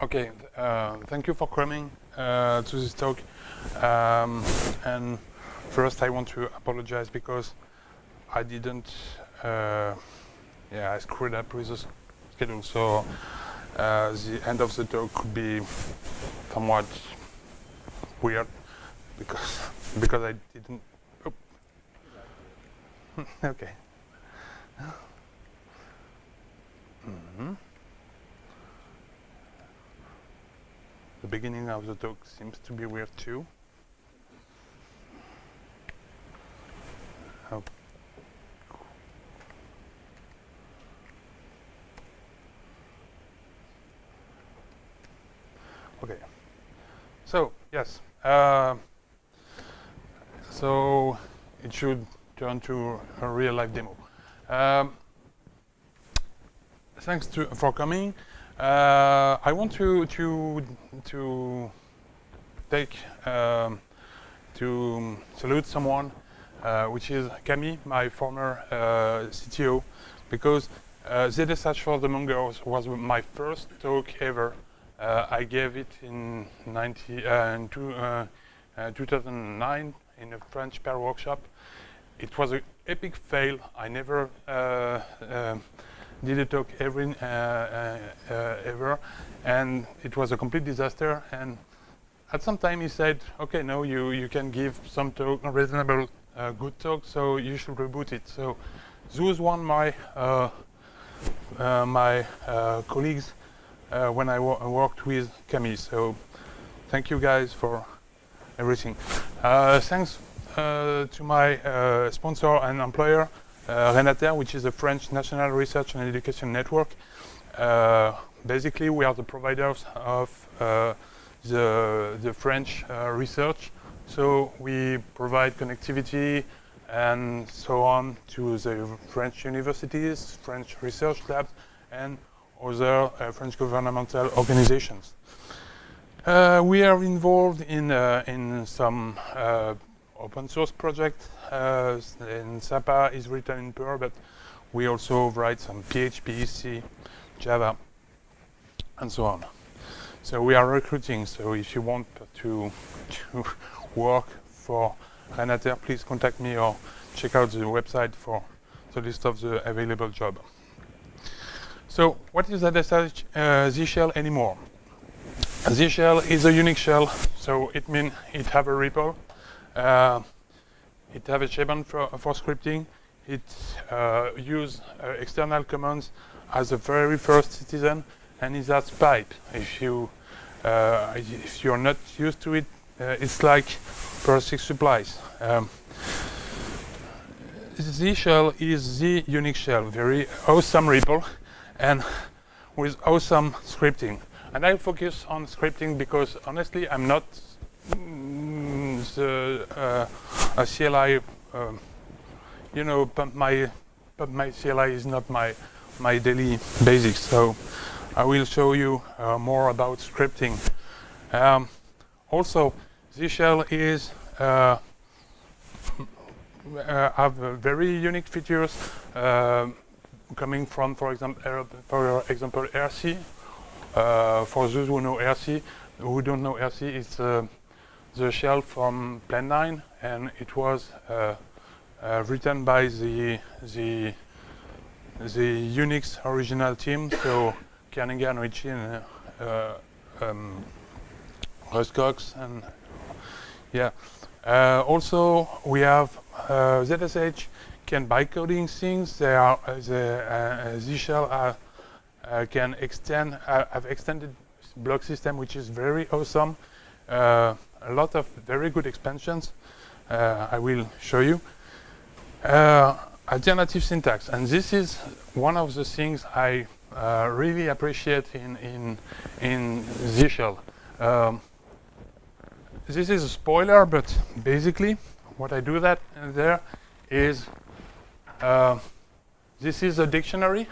Okay, thank you for coming to this talk. And first, I want to apologize because I didn't. I screwed up with the schedule, so the end of the talk could be somewhat weird because I didn't. Oh. Okay. Mm-hmm. The beginning of the talk seems to be weird too. Oh. Okay. So yes. So it should turn to a real life demo. Thanks for coming. I want to take to salute someone, which is Camille, my former CTO, because ZSH for the Mongers was my first talk ever. I gave it in 2009 in a French Perl workshop. It was an epic fail. I never did a talk ever, and it was a complete disaster. And at some time he said, "Okay, no, you can give some talk, a reasonable, good talk, so you should reboot it." So those one my colleagues when I worked with Camille. So thank you guys for everything. Thanks to my sponsor and employer, Renater, which is a French National Research and Education Network. Basically, we are the providers of the French research. So we provide connectivity and so on to the French universities, French research labs, and other French governmental organizations. We are involved in some open source project, and Sapa is written in Perl, but we also write some PHP, C, Java, and so on. So we are recruiting, so if you want to work for Renater, please contact me or check out the website for the list of the available job. So what is ZSH Z-shell anymore? Z-shell is a Unix shell, so it means it have a REPL. It have a shebang for scripting. It use external commands as the very first citizen, and it has pipe. If you're not used to it, it's like Perl-6 supplies. Z-shell is the Unix shell, very awesome REPL, and with awesome scripting. And I focus on scripting because honestly, I'm not a CLI, but my CLI is not my daily basics. So I will show you more about scripting. Also, Z-shell is have very unique features coming from, for example, RC. For those who know RC, who don't know RC, it's the shell from Plan 9, and it was written by the Unix original team, so Kernighan, Ritchie, and Russ Cox, and yeah. Also, we have ZSH can bytecoding things. They are the Z-shell can extend have extended block system, which is very awesome. A lot of very good expansions. I will show you. Alternative syntax, and this is one of the things I really appreciate in Z-shell. This is a spoiler, but basically what I do there is this is a dictionary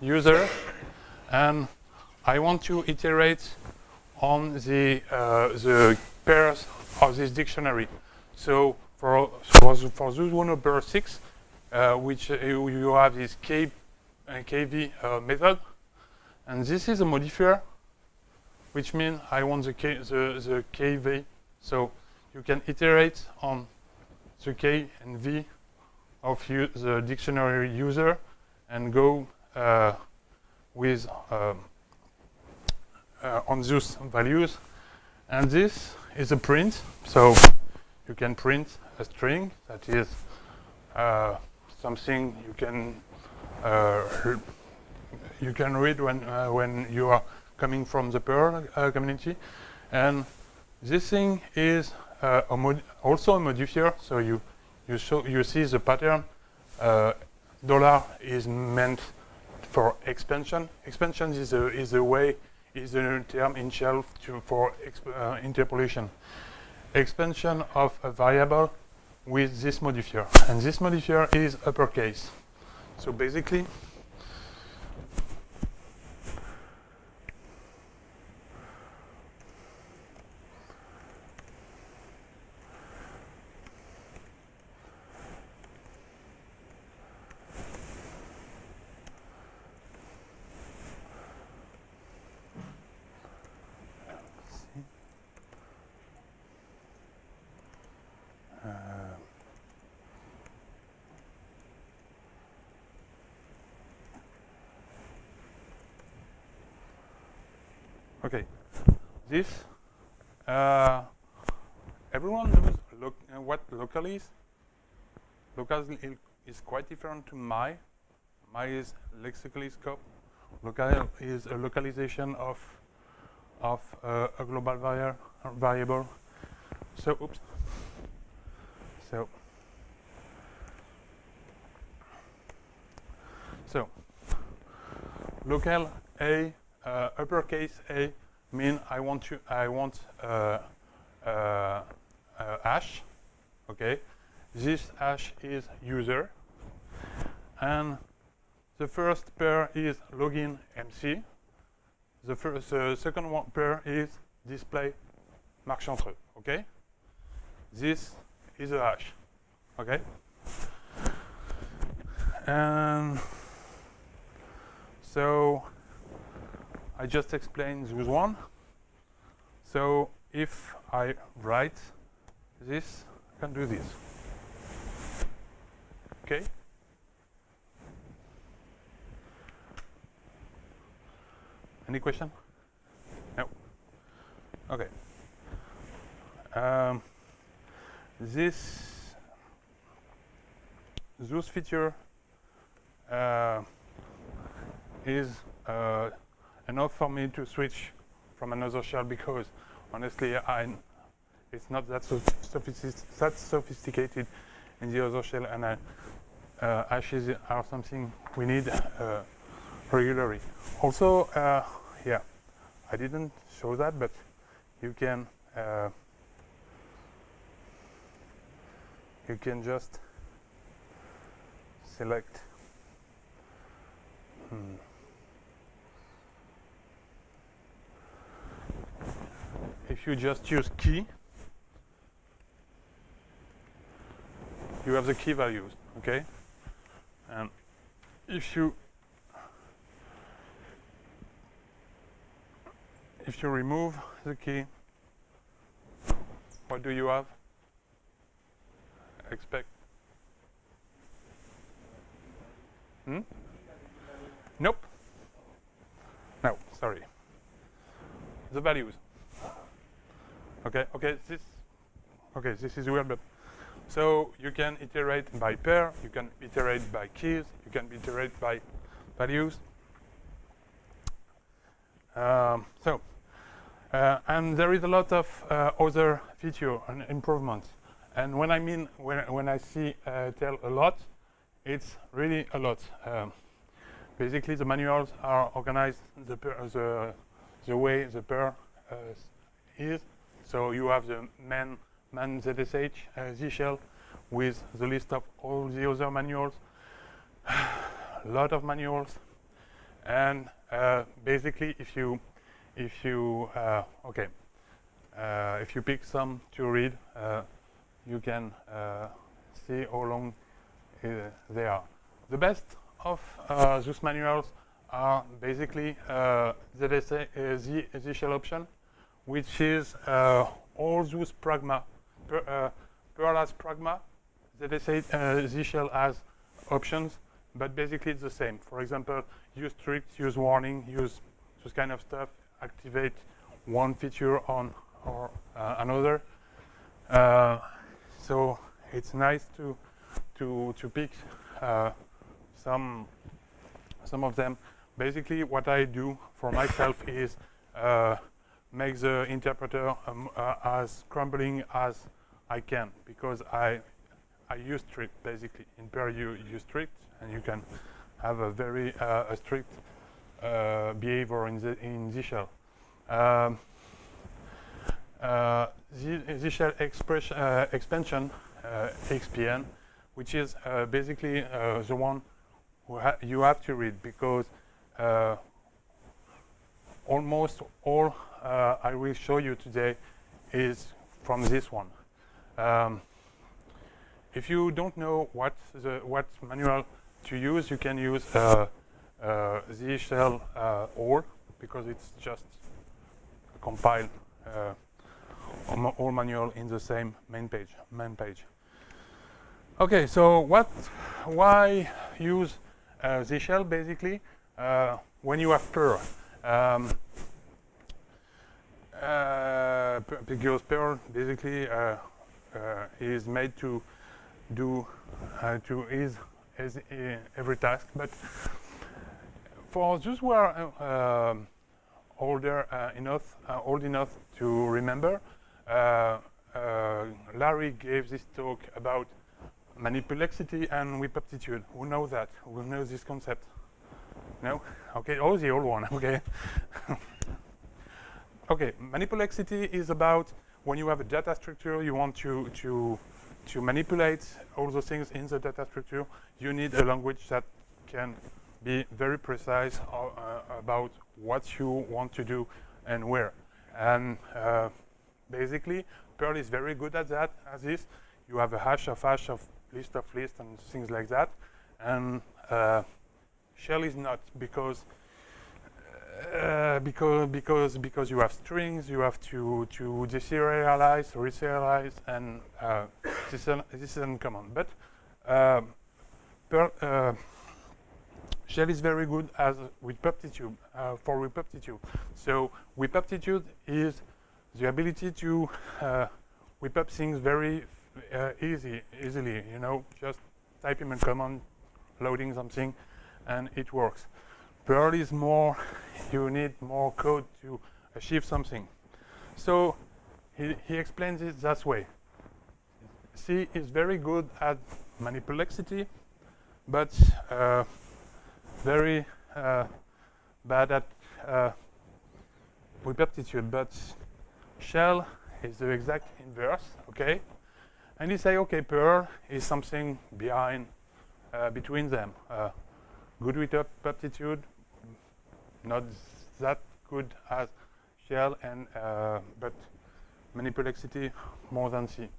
user, and I want to iterate on the pairs of this dictionary. So for those who know Perl-6, which you have this KV method, and this is a modifier which means I want the K V. So you can iterate on the K and V of the dictionary user and go with on those values. And this is a print. So you can print a string that is something you can read when you are coming from the Perl community. And this thing is also a modifier. So you see the pattern. Dollar is meant for expansion. Expansion is a term in shell for interpolation. Expansion of a variable with this modifier, and this modifier is uppercase. So basically, okay, this everyone knows what local is. Local is quite different to my. My is lexically scope. Local is a localization of a global variable. So, oops. So, local A, uppercase A mean I want hash. Okay, this hash is user, and the first pair is login MC. The second one pair is display Marc Chantreux. Okay, this is a hash. Okay, and so I just explained this one. So if I write this, I can do this. Okay. Any question? No. Okay. Those feature is enough for me to switch from another shell, because honestly it's not that sophisticated in the other shell, and hashes are something we need regularly. Also, yeah, I didn't show that, but you can just select if you just use key, you have the key values, okay? And if you remove the key, what do you have? Expect. Nope. No, sorry. The values. Okay, this is weird, but so you can iterate by pair, you can iterate by keys, you can iterate by values. And there is a lot of other feature and improvements. And when I see tell a lot, it's really a lot. Basically, the manuals are organized the way the pair is. So you have the man ZSH Z shell with the list of all the other manuals, a lot of manuals, and basically if you pick some to read, you can see how long they are. The best of those manuals are basically the shell option, which is all those pragma. Perl has pragma, the shell has options, but basically it's the same. For example, use strict, use warning, use this kind of stuff, activate one feature on or another. So it's nice to pick some of them. Basically, what I do for myself is make the interpreter as crumbling as I can, because I use strict basically. In Perl you use strict, and you can have a very a strict behavior in the shell. The shell expansion XPN, which is basically the one you have to read, because almost all I will show you today is from this one. If you don't know what manual to use, you can use the shell all, because it's just compiled all manual in the same main page. Okay, so why use the shell basically when you have Perl? Because Perl basically is made to do every task, but for those who are old enough to remember, Larry gave this talk about manipulexity and repeptitude. Who knows that? Who knows this concept? No? Okay, oh, the old one, okay. Okay, manipulexity is about when you have a data structure, you want to manipulate all those things in the data structure, you need a language that can be very precise about what you want to do and where. And basically, Perl is very good at that, as this. You have a hash of list of list and things like that. And shell is not, because you have strings, you have to deserialize, reserialize, and this is uncommon. But shell is very good as repeptitude, for repeptitude. So repeptitude is the ability to repep things very easily. You know, just type in a command, loading something, and it works. Perl is more, you need more code to achieve something. So he explains it that way. C is very good at manipulexity, but very bad at repeptitude. But shell is the exact inverse, okay? And you say, okay, Perl is something between them. Good repeptitude, not that good as shell, and but manipulexity more than C.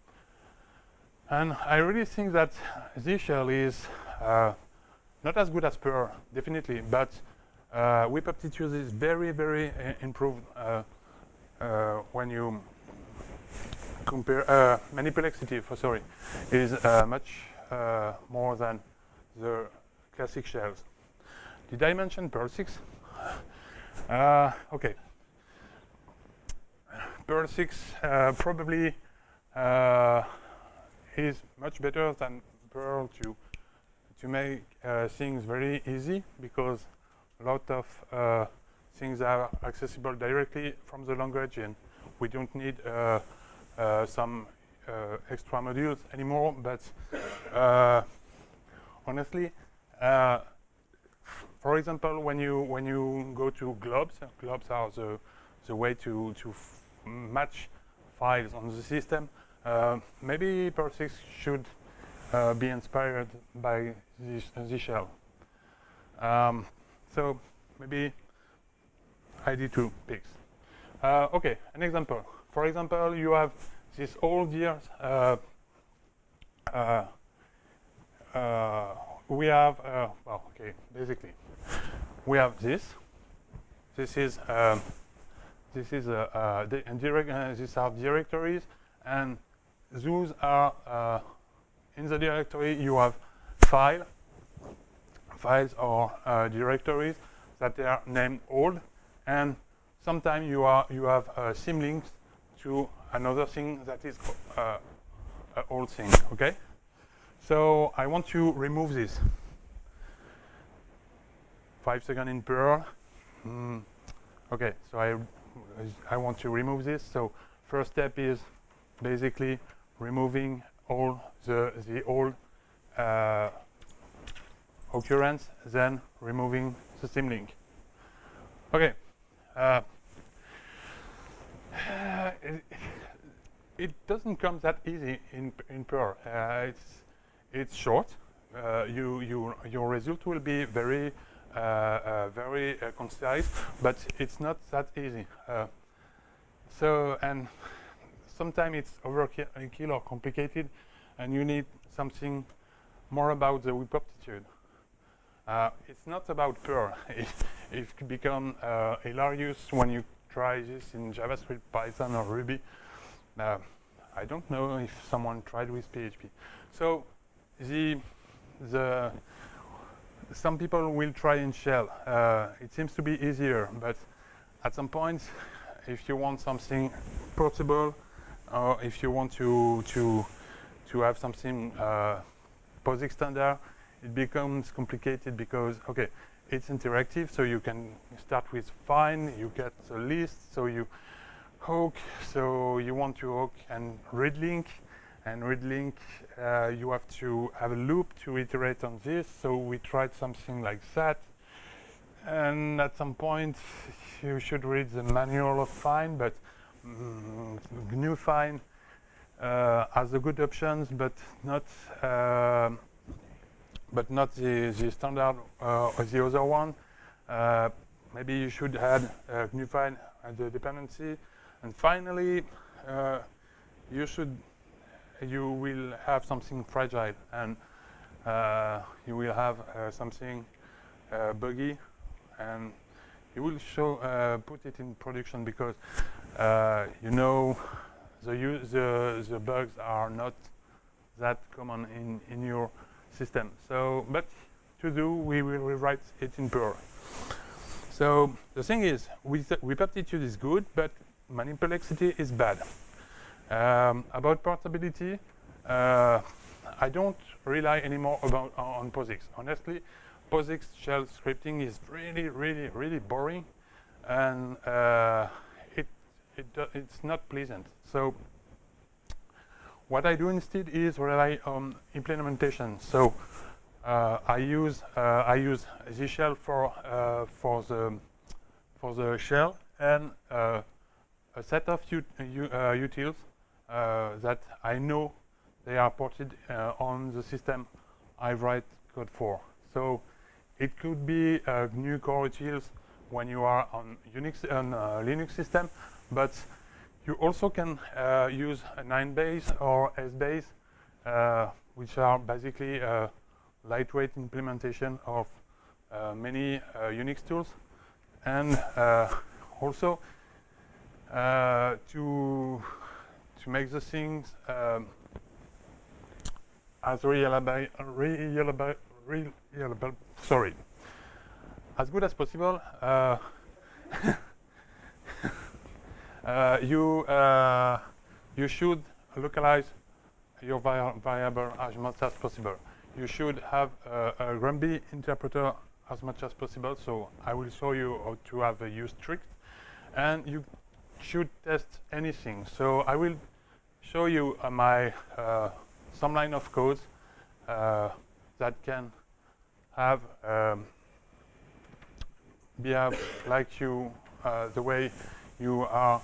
And I really think that this shell is not as good as Perl, definitely, but repeptitude is very improved when you compare manipulexity. Is much more than the classic shells. Did I mention Perl 6? Okay. Perl 6 probably is much better than Perl to make things very easy, because a lot of things are accessible directly from the language, and we don't need some extra modules anymore. But honestly, for example, when you go to globs are the way to match files on the system. Maybe Perl 6 should be inspired by this shell. So maybe ID2 picks. Okay, an example. For example, you have this old years. We have, well, okay, basically, we have this. This is these are directories, and those are in the directory you have files or directories that they are named old, and sometimes you have symlinks to another thing that is an old thing. Okay, so I want to remove this. 5 seconds in Perl. Okay, so I want to remove this. So first step is basically removing all the old occurrence, then removing the symlink. Okay. It doesn't come that easy in Perl. It's short. Your result will be very concise, but it's not that easy. And sometimes it's overkill or complicated, and you need something more about the whip aptitude. It's not about Perl. It becomes hilarious when you try this in JavaScript, Python, or Ruby. I don't know if someone tried with PHP. So some people will try in shell. It seems to be easier, but at some point, if you want something portable, or if you want to have something POSIX standard, it becomes complicated because it's interactive. So you can start with find, you get the list, so you hook. So you want to hook and read link. And read link, you have to have a loop to iterate on this. So we tried something like that. And at some point, you should read the manual of find, but GNU find has the good options, but not the standard or the other one. Maybe you should add GNU find as a dependency. And finally, you will have something fragile, and you will have something buggy, and you will put it in production because the bugs are not that common in your system. So, but we will rewrite it in Perl. So the thing is, whip aptitude is good, but manipulexity is bad. About portability, I don't rely anymore on POSIX. Honestly, POSIX shell scripting is really boring, and it's not pleasant. So what I do instead is rely on implementation. So I use the shell for the shell, and a set of utils that I know they are ported on the system I write code for. So it could be GNU core utils when you are on Linux system, but you also can use a 9-base or S-base, which are basically a lightweight implementation of many Unix tools, and also to make the things as as good as possible. You should localize your variable as much as possible. You should have a Grumpy interpreter as much as possible. So I will show you how to have a use strict, and you should test anything. So I will show you some line of codes that can have behave like you the way you are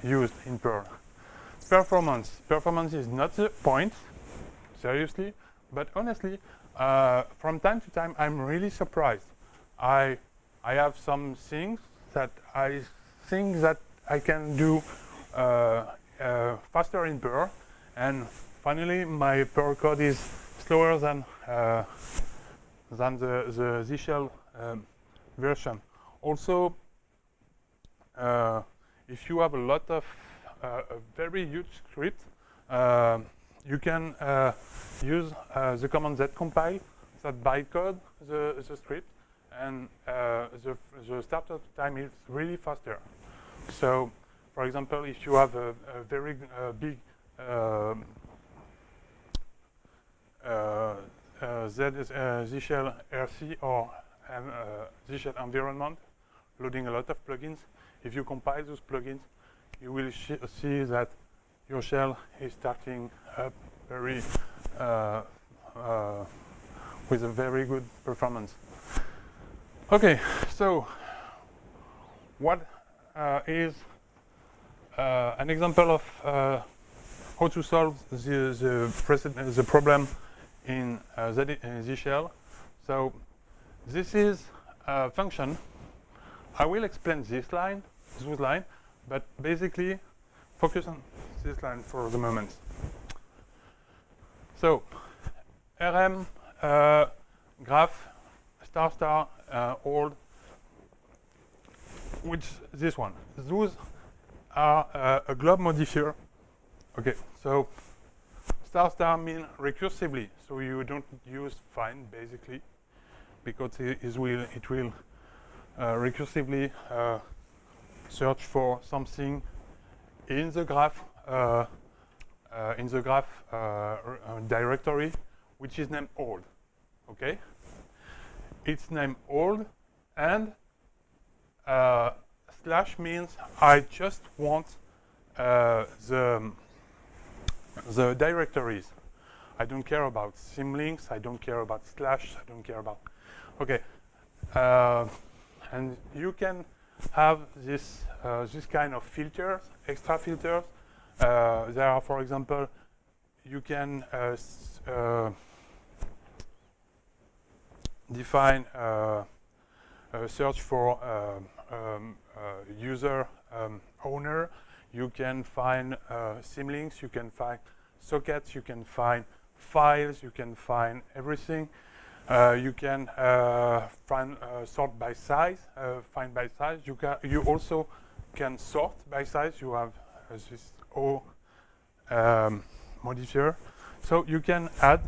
used in Perl. Performance is not the point, seriously, but honestly, from time to time, I'm really surprised. I have some things that I think that I can do faster in Perl, and finally, my Perl code is slower than than the Z shell version. Also, if you have a lot of a very huge script, you can use the command zcompile that bytecode the script, and the startup time is really faster. So, for example, if you have a very big Z shell RC or Z shell environment loading a lot of plugins, if you compile those plugins, you will see that your shell is starting up very with a very good performance. Okay, so what is an example of how to solve the problem in Z shell? So this is a function. I will explain this line, but basically focus on this line for the moment. So rm graph star old, which this one. Those are a globe modifier. Okay, so star mean recursively, so you don't use find basically, because it will recursively search for something in the graph directory, which is named old. Okay, it's named old, and slash means I just want the directories. I don't care about symlinks. I don't care about slash. I don't care about. Okay, and you can have this kind of filters, extra filters. There are, for example, you can define a search for user owner. You can find symlinks. You can find sockets. You can find files. You can find everything. You can find sort by size. Find by size. You also can sort by size. You have this O modifier. So you can add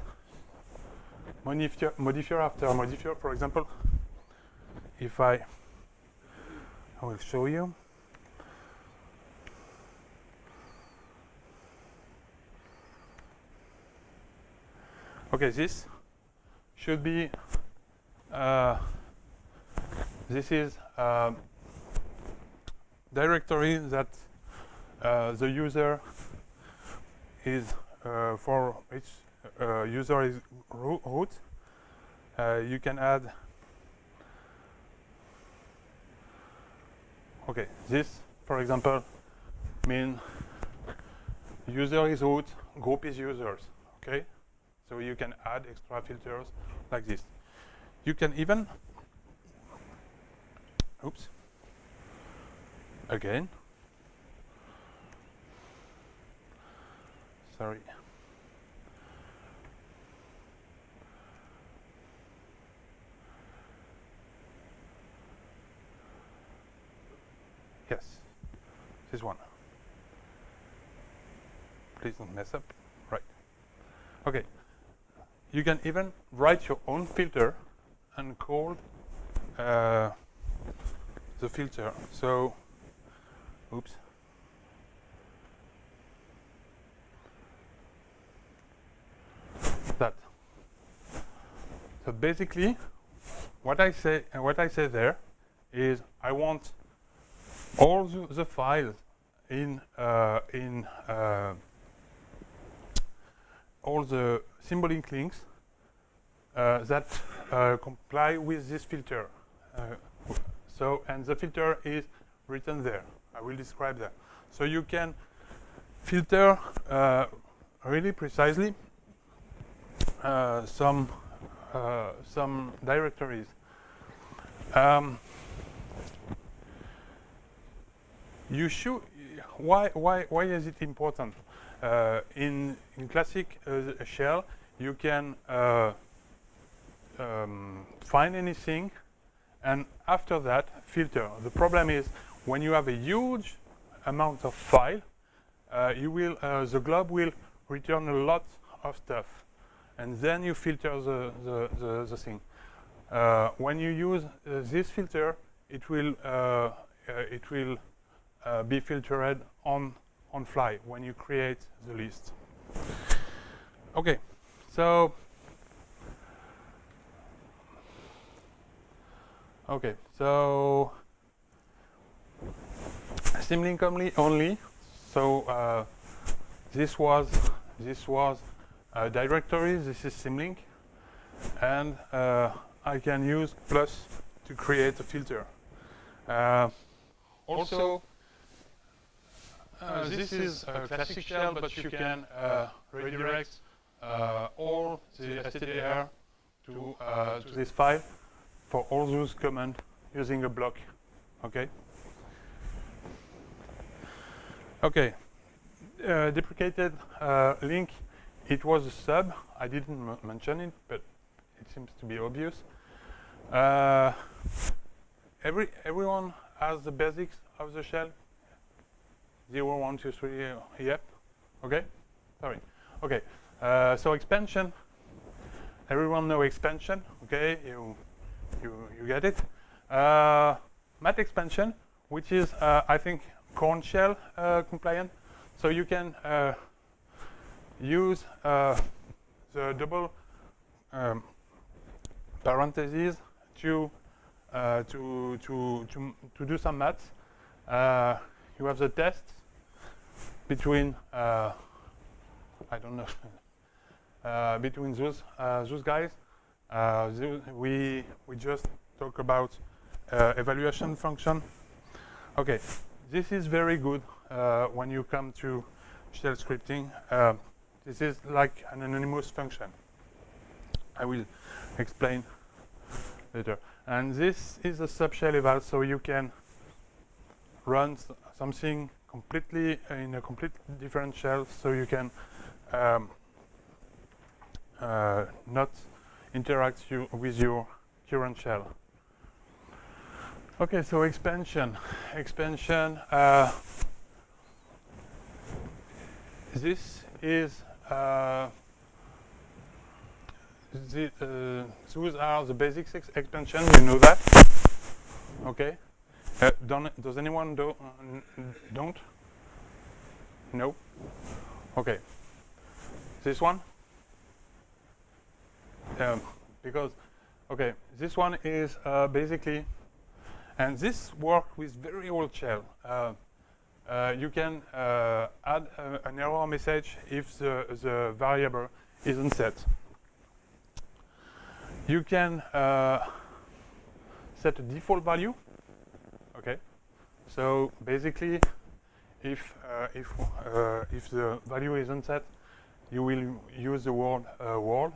modifier after modifier. For example, if I will show you. Okay, this should be. This is directory that the user is for each user is root. You can add. Okay, this, for example, mean user is root, group is users. Okay, so you can add extra filters like this. You can even, oops, again, sorry. Yes, this one. Please don't mess up. Right. Okay. You can even write your own filter and call the filter. So, oops. That. So basically, what I say there is I want all the files in all the symbolic links that comply with this filter. So, and the filter is written there. I will describe that. So you can filter really precisely some directories. You should. Why is it important? In classic shell, you can find anything, and after that filter. The problem is when you have a huge amount of file, the globe will return a lot of stuff, and then you filter the thing. When you use this filter, it will be filtered on fly when you create the list. Okay, so symlink only. So this was directory. This is symlink, and I can use plus to create a filter. Also, this is a classic shell, but you can redirect all the stderr to this file for all those commands using a block. Okay. Okay. Deprecated link. It was a sub. I didn't mention it, but it seems to be obvious. Everyone has the basics of the shell. 0, 1, 2, 3. Yep. Okay. Sorry. Okay. So expansion. Everyone know expansion. Okay. You get it. Mat expansion, which is I think corn shell compliant. So you can use the double parentheses to do some maths. You have the test between I don't know between those guys. We just talk about evaluation function. Okay, this is very good when you come to shell scripting. This is like an anonymous function. I will explain later. And this is a subshell eval, so you can run something completely in a completely different shell, so you can not interact with your current shell. Okay, so expansion. This is those are the basic expansion. You know that. Okay. Does anyone don't? No. Okay. This one. Because okay, this one is basically, and this works with very old shell. You can add an error message if the variable isn't set. You can set a default value. Okay, so basically, if the value isn't set, you will use the word world.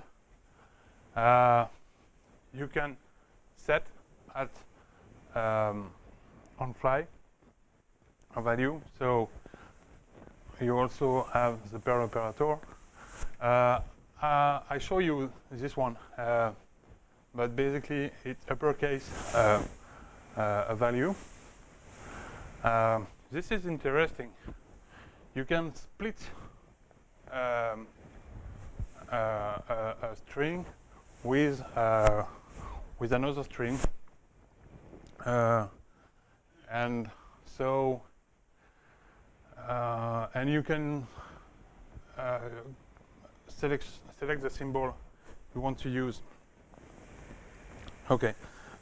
You can set at on fly a value, so you also have the Perl operator. I show you this one, but basically it's uppercase a value. This is interesting. You can split a string with another string, and so and you can select the symbol you want to use. Okay,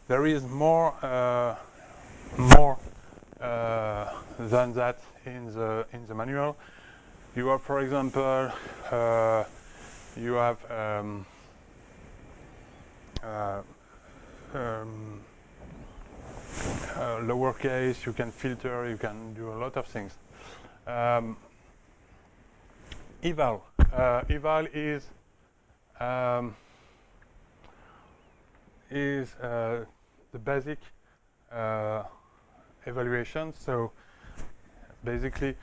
there is more than that in the manual. You have, for example, you have lowercase. You can filter. You can do a lot of things. Eval. Eval is the basic evaluation. So basically,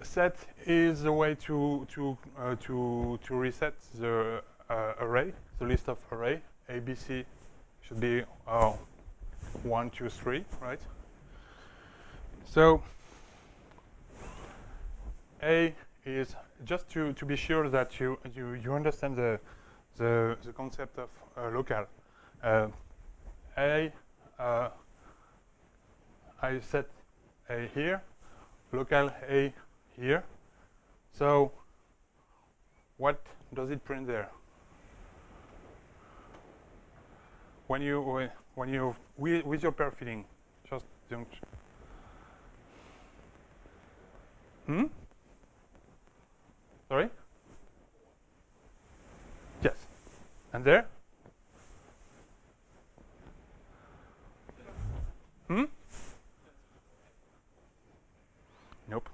set is the way to reset the array, the list of array. A, B, C should be 1, 2, 3, right? So A is just to be sure that you understand the concept of local. I set A here, local A here. So what does it print there? When you with your Perl feeding, just don't. Sorry? Yes. And there? Nope.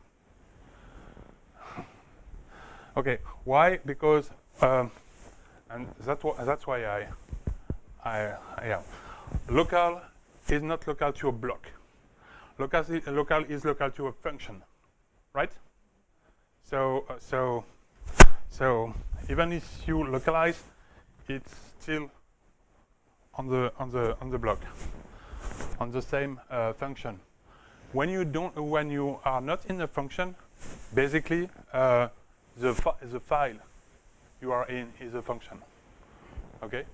Okay. Why? Because and that's why yeah. Local is not local to a block. Local is local to a function, right? So even if you localize, it's still on the block, on the same function. When you are not in a function, basically the file you are in is a function. Okay.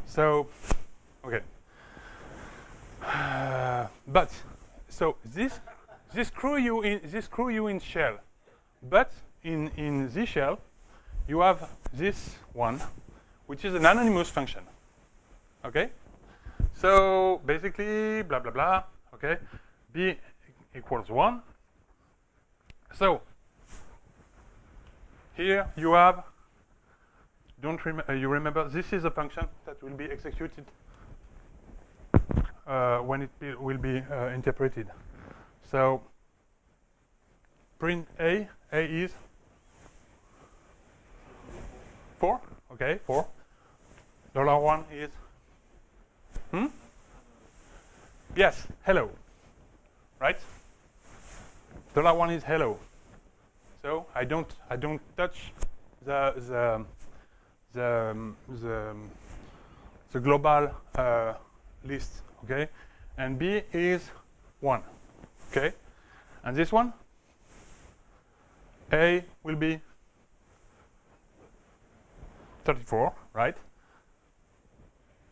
So okay. But so this screw you in shell, but in this shell you have this one, which is an anonymous function. Okay. So basically, blah blah blah. Okay. B equals 1. So here you have. You remember this is a function that will be executed when it will be interpreted. So print A. A is 4. Okay, 4. $1 is yes, hello. Right? $1 is hello. So I don't touch the global list, okay? And B is 1, okay? And this one, A will be 34, right?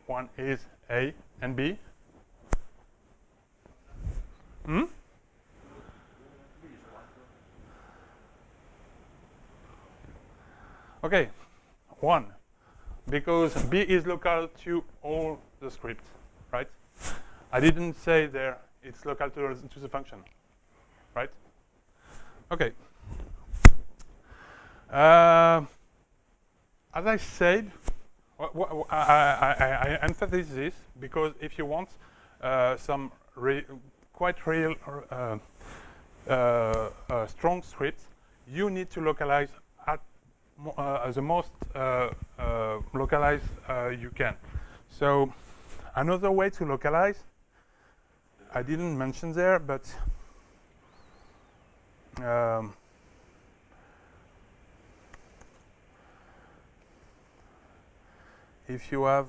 1 is A and B. Okay. 1, because B is local to all the script, right? I didn't say there it's local to the function, right? Okay. As I said, I emphasize this because if you want some quite real strong scripts, you need to localize the most localized you can. So another way to localize, I didn't mention there, but if you have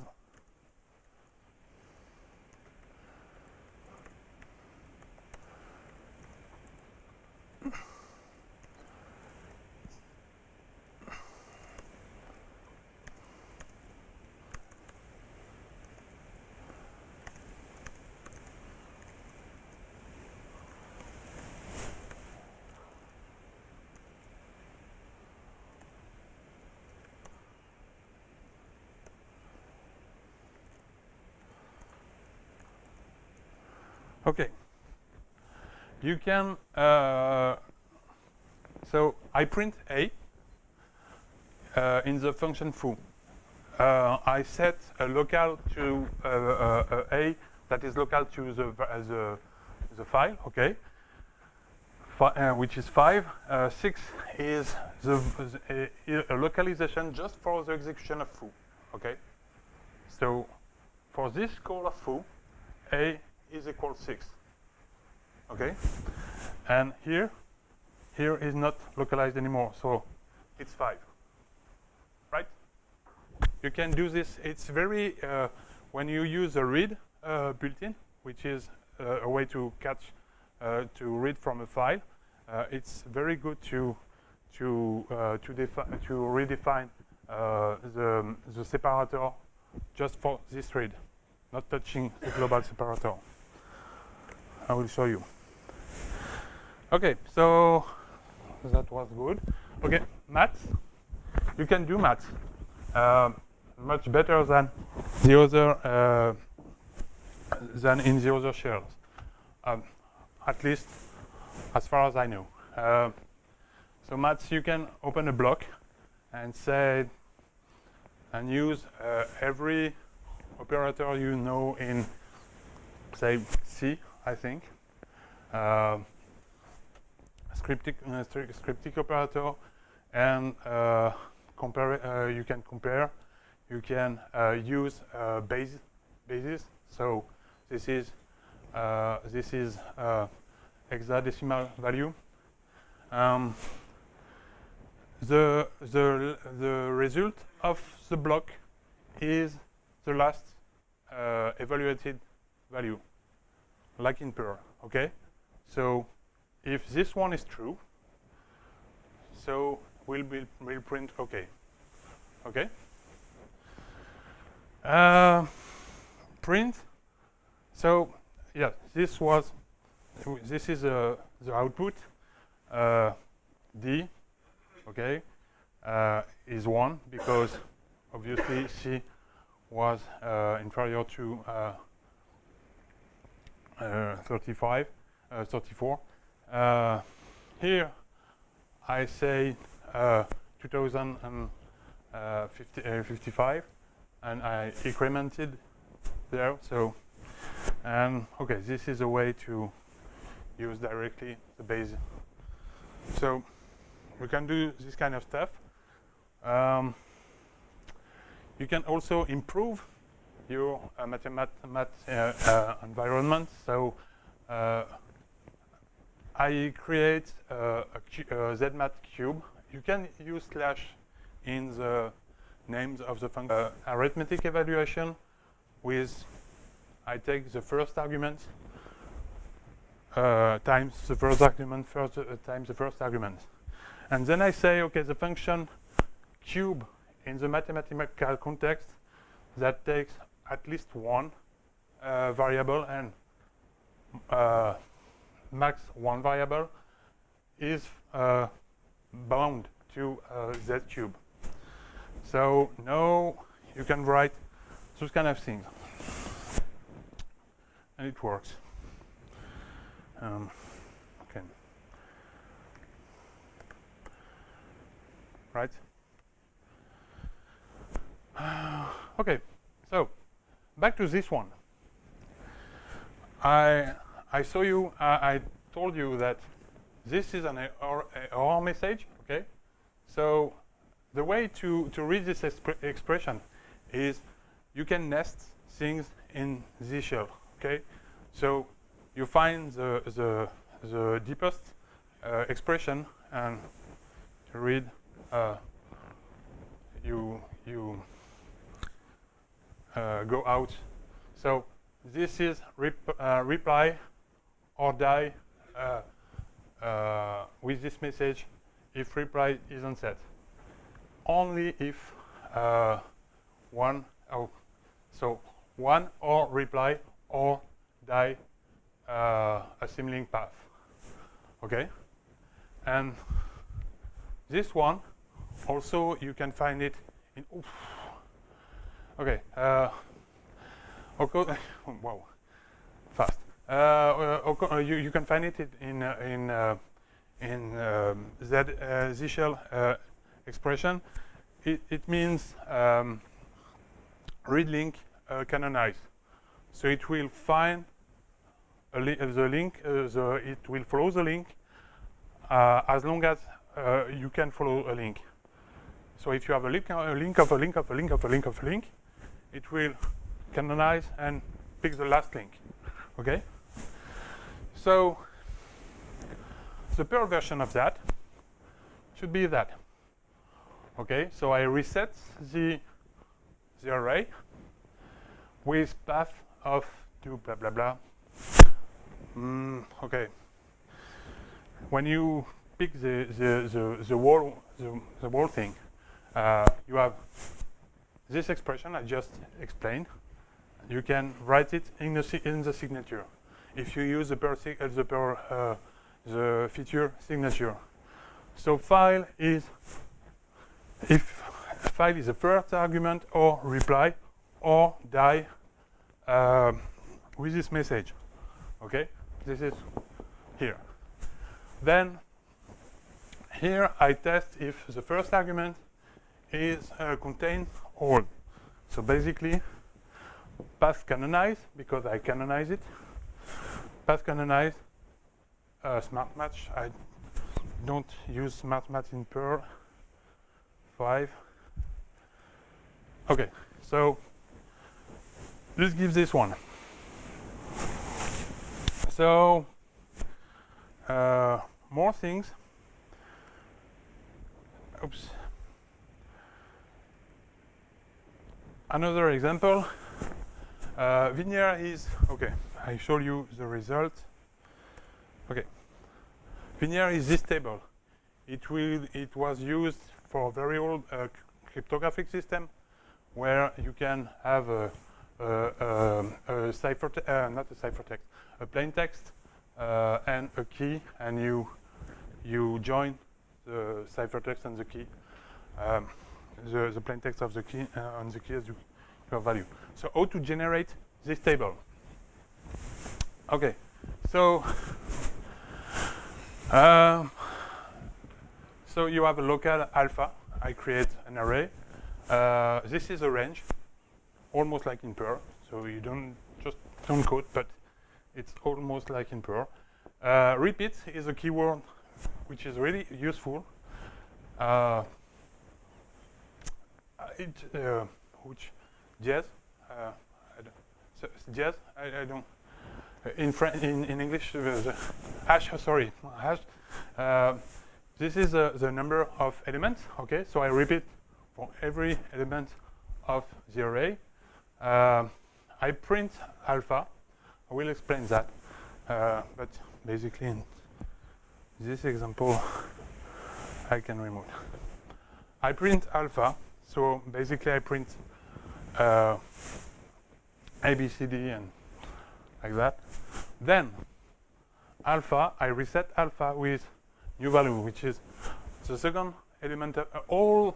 okay. You can, so I print A in the function foo. I set a local to A that is local to the file, okay, which is 5. 6 is a localization just for the execution of foo, okay. So for this call of foo, A is equal 6, okay, and here is not localized anymore, so it's 5, right? you can do this. It's very when you use a read built-in, which is a way to catch to read from a file. It's very good to redefine the separator just for this read, not touching the global separator. I will show you. Okay, so that was good. Okay, maths. You can do maths much better than the other than in the other shells. At least as far as I know. So maths, you can open a block and say and use every operator you know in, say, C, I think. Scriptic operator, and compare. You can compare. You can use bases. So this is hexadecimal value. The result of the block is the last evaluated value, like in Perl. Okay, so if this one is true, so we'll print OK. Okay. Print. So yeah, this is the output. D, okay, is 1 because obviously C was inferior to 34. Here I say 2055, and I incremented there. So, and okay, this is a way to use directly the base. So we can do this kind of stuff. You can also improve your math environment. So I create a ZMath cube. You can use slash in the names of the function. Arithmetic evaluation with, I take the first argument times the first argument times the first argument. And then I say, okay, the function cube in the mathematical context that takes at least one variable and max one variable is bound to z cube. So now you can write those kind of things, and it works. Okay. Right. Okay. So back to this one. I saw you. I told you that this is an error message. Okay. So the way to read this expression is you can nest things in this shell. Okay. So you find the deepest expression, and to read you go out. So this is reply or die with this message if reply isn't set. Only if one or reply or die a symlink path. Okay, and this one also you can find it in. Okay. Wow, fast. You can find it in Z shell expression. It means read link canonize. So it will find the link. It will follow the link as long as you can follow a link. So if you have a link of a link of a link of a link of a link, it will canonize and pick the last link. Okay. So the Perl version of that should be that. Okay. So I reset the the array with path of to blah blah blah. Okay. When you pick the whole thing, you have this expression I just explained. You can write it in the signature if you use the feature signature. So file is the first argument or reply or die with this message. Okay, this is here. Then here I test if the first argument is contains all. So basically, path canonize because I canonize it. Path canonize smart match. I don't use smart match in Perl 5. Okay, so let's give this one. So more things. Oops. Another example. Linear is okay. I show you the result. Okay. Linear is this table. It was used for very old cryptographic system where you can have a ciphertext, a plain text and a key, and you join the ciphertext and the key, the plain text of the key and the key as your value. So how to generate this table? Okay, so so you have a local alpha. I create an array. This is a range, almost like in Perl. So you don't code, but it's almost like in Perl. Repeat is a keyword which is really useful. Which jazz? Jazz? I don't. In English, the hash. Sorry, hash. This is the number of elements. Okay, so I repeat for every element of the array. I print alpha. I will explain that. But basically, in this example, I can remove. I print alpha. So basically, I print A, B, C, D, and like that. Then alpha, I reset alpha with new value, which is the second element of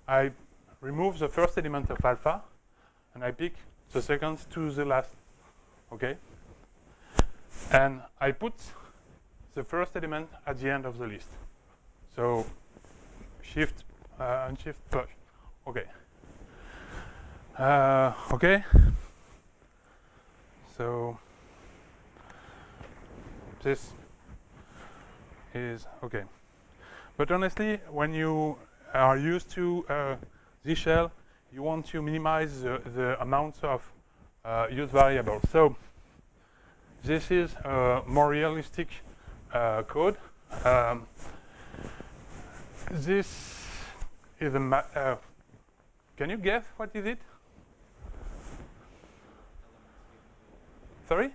I remove the first element of alpha, and I pick the second to the last. Okay. And I put the first element at the end of the list. So shift and shift push. Okay. Okay. So this is okay. But honestly, when you are used to this shell, you want to minimize the amounts of use variables. So this is a more realistic code. This is a can you guess what is it? Sorry?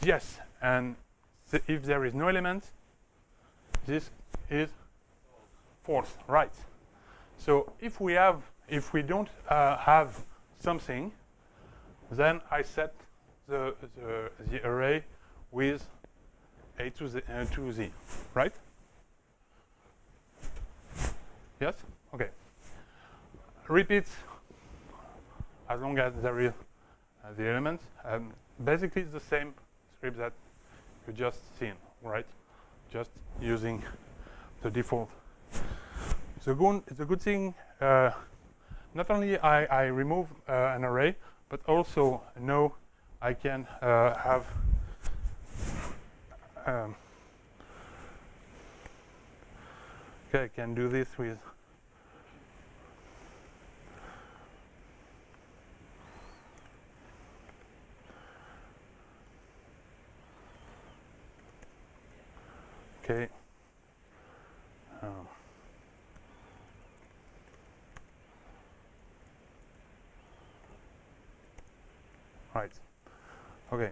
Yes, and if there is no element, this is false, right? So if we don't have something, then I set the array with A to Z, right? Yes? Okay. Repeat as long as there is the elements. Basically, it's the same script that you just seen, right? Just using the default. The good thing, not only I remove an array, but also now I can have okay, I can do this with okay. right? Okay.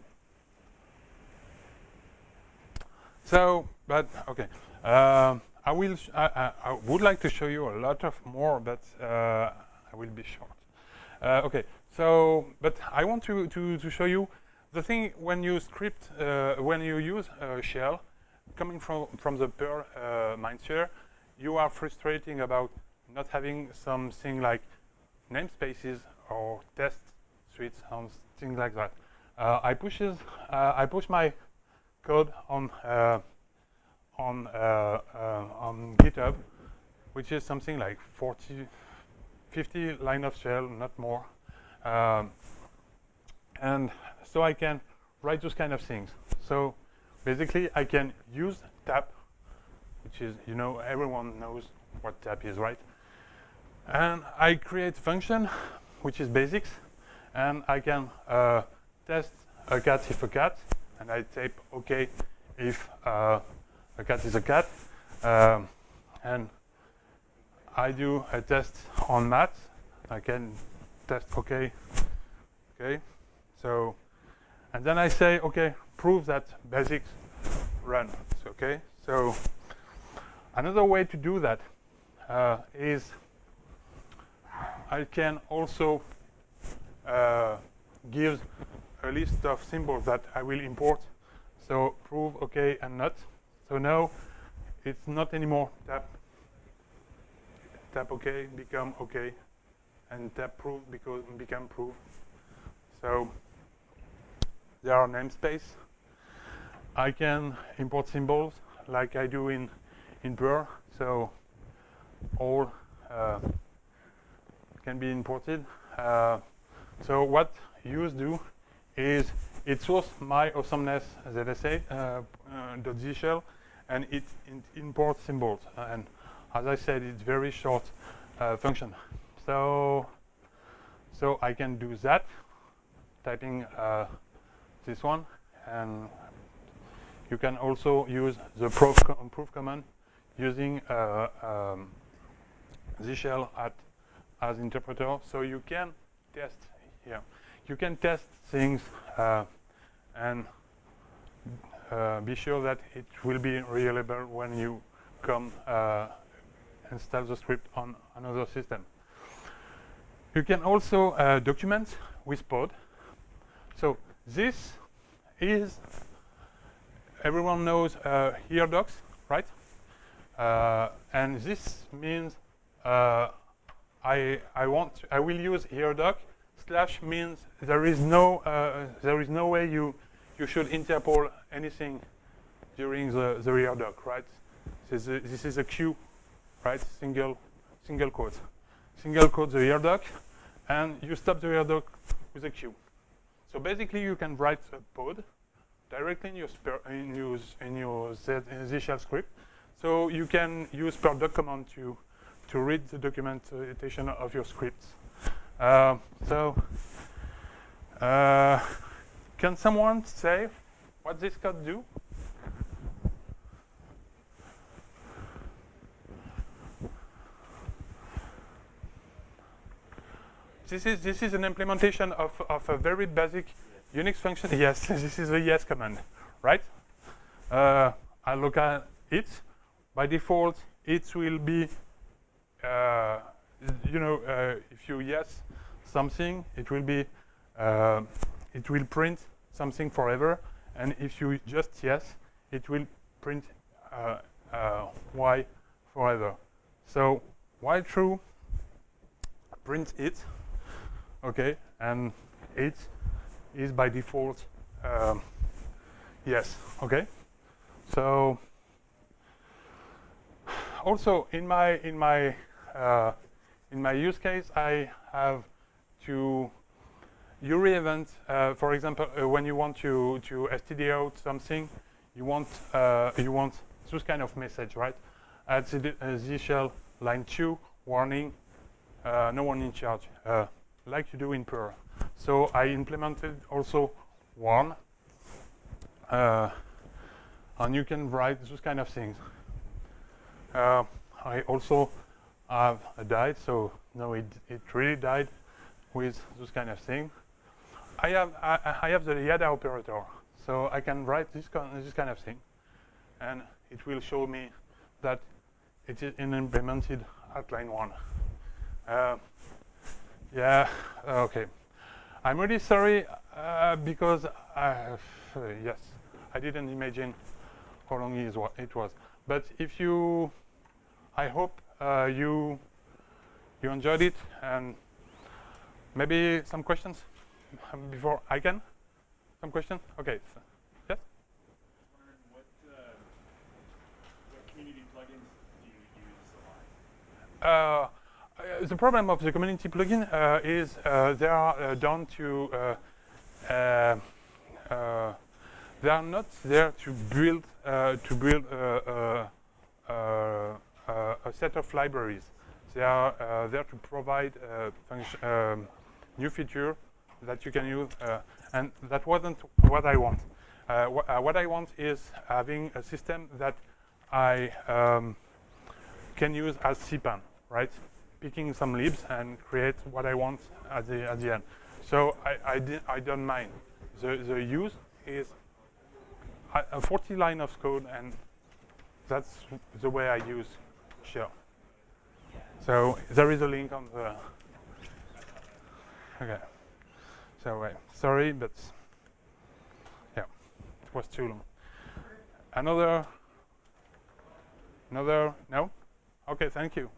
So, but okay. I would like to show you a lot of more, but I will be short. Okay. So, but I want to show you the thing when you script, when you use a shell, coming from the Perl mindset, you are frustrating about not having something like namespaces or test suites, things like that. I push my code on GitHub, which is something like 50 line of shell, not more. And so I can write those kind of things. So basically, I can use tap, which is, everyone knows what tap is, right? And I create function, which is basics, and I can test a cat if a cat, and I type OK if a cat is a cat, and I do a test on math. I can test OK. So, and then I say OK, prove that basics run. Okay. So another way to do that is I can also give a list of symbols that I will import. So prove OK and not. So now it's not anymore tap OK become OK, and tap prove become prove. So there are namespace. I can import symbols like I do in Perl. So all can be imported. So what use do is it source my awesomeness ZSA .z shell, and it imports symbols. And as I said, it's very short function. So I can do that, typing this one, and you can also use the proof command using Z shell as interpreter. So you can test here. You can test things and be sure that it will be reliable when you come install the script on another system. You can also document with pod. So this is, everyone knows here docs, right? And this means I will use here doc. Slash means there is no way you should interpol anything during the here doc, right? This is a queue, right? Single quote the here doc, and you stop the here doc with a queue. So basically, you can write a pod directly in your Z shell script. So you can use perl doc command to read the documentation of your scripts. Can someone say what this code do? This is an implementation of a very basic Unix function. Yes, this is the yes command, right? I look at it. By default, it will be, if you yes something, it will be, it will print something forever, and if you just yes, it will print y forever. So while true, print it. Okay, and it is by default yes. Okay, so also in my use case, I have to URI event. For example, when you want to std out something, you want this kind of message, right? At Z shell line 2 warning, no one in charge. Like you do in Perl. So I implemented also warn, and you can write those kind of things. I also have died, so no, it really died with those kind of things. I have the Yada operator, so I can write this kind of thing, and it will show me that it is implemented at line 1. Yeah, okay. I'm really sorry because yes, I didn't imagine how long it was. But if you, I hope you enjoyed it, and maybe some questions before I can. Some questions? Okay. So, yes. What community plugins do you use a lot? The problem of the community plugin is they are down to they are not there to build a set of libraries. They are there to provide new feature that you can use, and that wasn't what I want. What I want is having a system that I can use as cpan, right? Picking some libs and create what I want at the end. So I don't mind. The use is a 40 line of code, and that's the way I use shell. So there is a link on the. Okay. So wait, sorry, but yeah, it was too long. Another? No? Okay, thank you.